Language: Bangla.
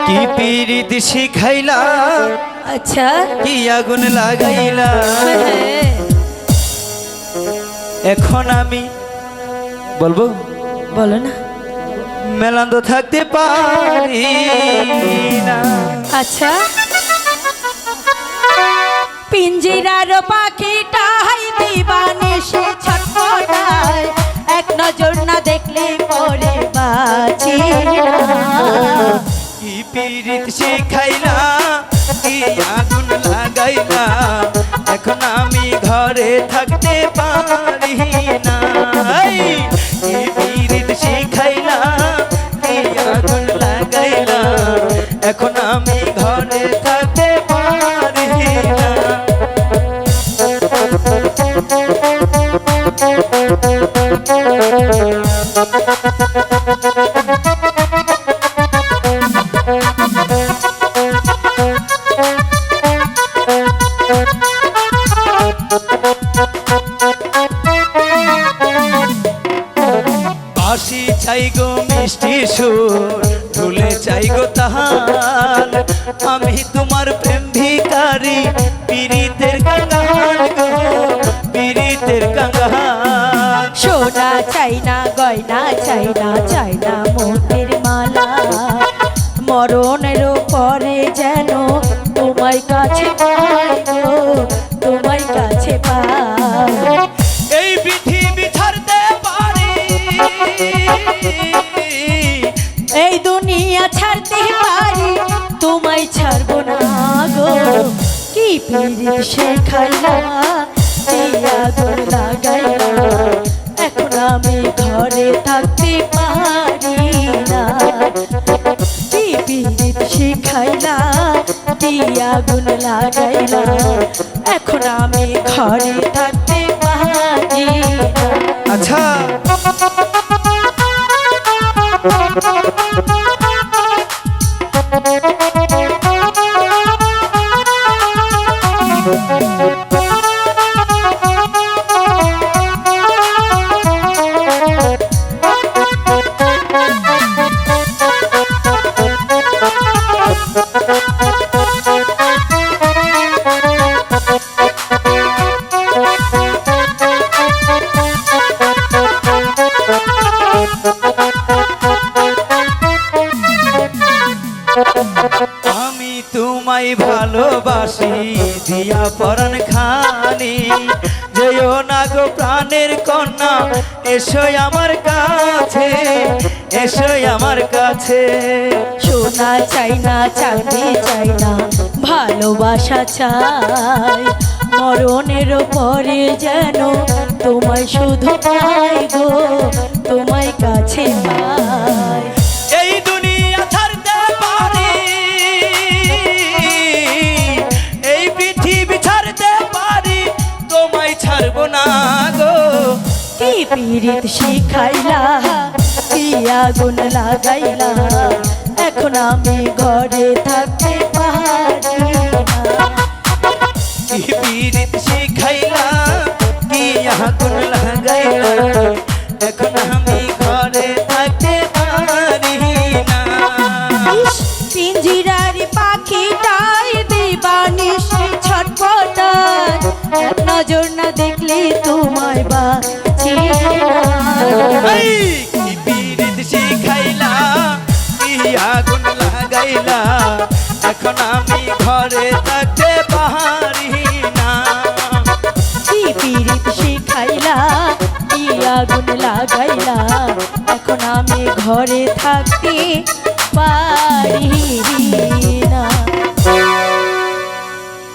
কি পীড়িত শিখাইলা, আচ্ছা কি আগুন লাগাইলা। হ্যাঁ, এখন আমি বলবো বলো না। মেলান্দ থাকতে পারি না। আচ্ছা পিঞ্জিরার পাখিটাই দিবানিশি ছটফটায়, এক নজর না দেখলে পরে বাঁচি না। কি পীড়িত শিখাইলা, কি আগুন লাগাইলা। এখন আমি ঘরে থাকতে পারি না। কি পীড়িত শিখাইলা, কি আগুন লাগাইলা। এখন আমি ঘরে থাকতে পারি না। বাঁশি চাই গো মিষ্টি সুর, ঢুলে চাই গো তাহার। আমি তোমার প্রেম ভিখারি, পীড়িতের কাঙ্গাল গো, পীড়িতের কাঙ্গাল। সোনা চাই না, গয়না চাই না, চাই না মোতির মালা। মরণের পরে যেন তোমায় কাছে পাই গো, তোমায় কাছে পাই। এই পৃথিবী ছাড়তে পারি, এই দুনিয়া ছাড়তে পারি, তোমায় ছাড়বো না গো। কি পীড়িত শেখাইলা, কি আগুন লাগাইলা। এখন আমি ঘরে থাকতে পারি না। কি পীড়িত শিখাইলা, কি আগুন লাগাইলা। এখন আমি ঘরে থাকতে পারি না। আচ্ছা আমি তোমায় ভালোবাসি, দিয়া পরাণ খানি। যেও না গো প্রাণের কন্যা, এসো আমার কাছে, এসো আমার কাছে। সোনা চাই না, চাঁদি চাই না, ভালোবাসা চাই। মরণের পরে যেন তোমায় শুধু পাই গো, তোমায় কাছে পাই। এই দুনিয়া ছাড়তে পারি, এই পৃথিবী ছাড়তে পারি, তোমায় ছাড়বো না গো। কি পীড়িত শিখাইলা, কি আগুন লাগাইলা। এখন আমি ঘরে থাকতে পারি না। কি পীড়িত শিখাইলা, কি আগুন লাগাইলা। এখন আমি ঘরে থাকতে পারি না। পিঞ্জিরার পাখিটাই দিবানিশি ছটফটায়, এক নজর না দেখলে তোমায় বাঁচি না। কি পীড়িত শিখাইলা, কি আগুন লাগাইলা। এখন আমি ঘরে থাকতে পারি না। কি পীড়িত শিখাইলা, কি আগুন লাগাইলা। এখন আমি ঘরে থাকতে পারি।